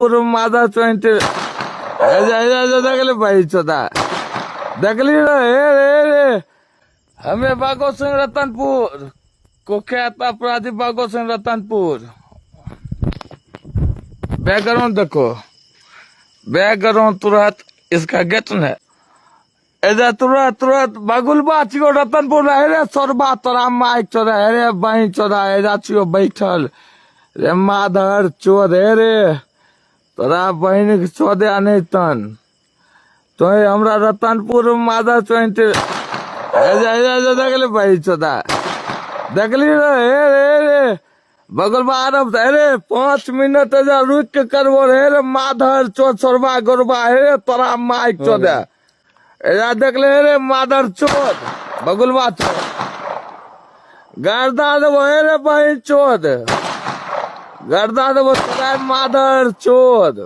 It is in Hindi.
পুরো মাথা চয়েন্টে দেখলে ভাই চোদা দেখলি রে हमें बागो सिंह रतनपुर कुख्यात अपराधी बागो सिंह रतनपुर। बैकग्राउंड देखो, बैकग्राउंड तुरंत इसका गेटन है एजा तुरंत बागुल बाचियो रतनपुर रे सोरबा तोरा माइक चोदा रे बही चोदा एजा छियो बैठल रे माधर चोद रे तोरा बहन के चोदे नहीं तन तो हमरा रतनपुर माधर चोइंटे देखले भाई चोदा देखली रे बगल में आरब रे 5 मिनट रुक के करबो रे माधर चोद सोरबा गोरबा रे तोरा माइक चोदा एजा देखले रे माधर चोद बगुलबा चोद गर्दा देबो रे बहन चोद गर्दा देबो तोरा माधर चोद।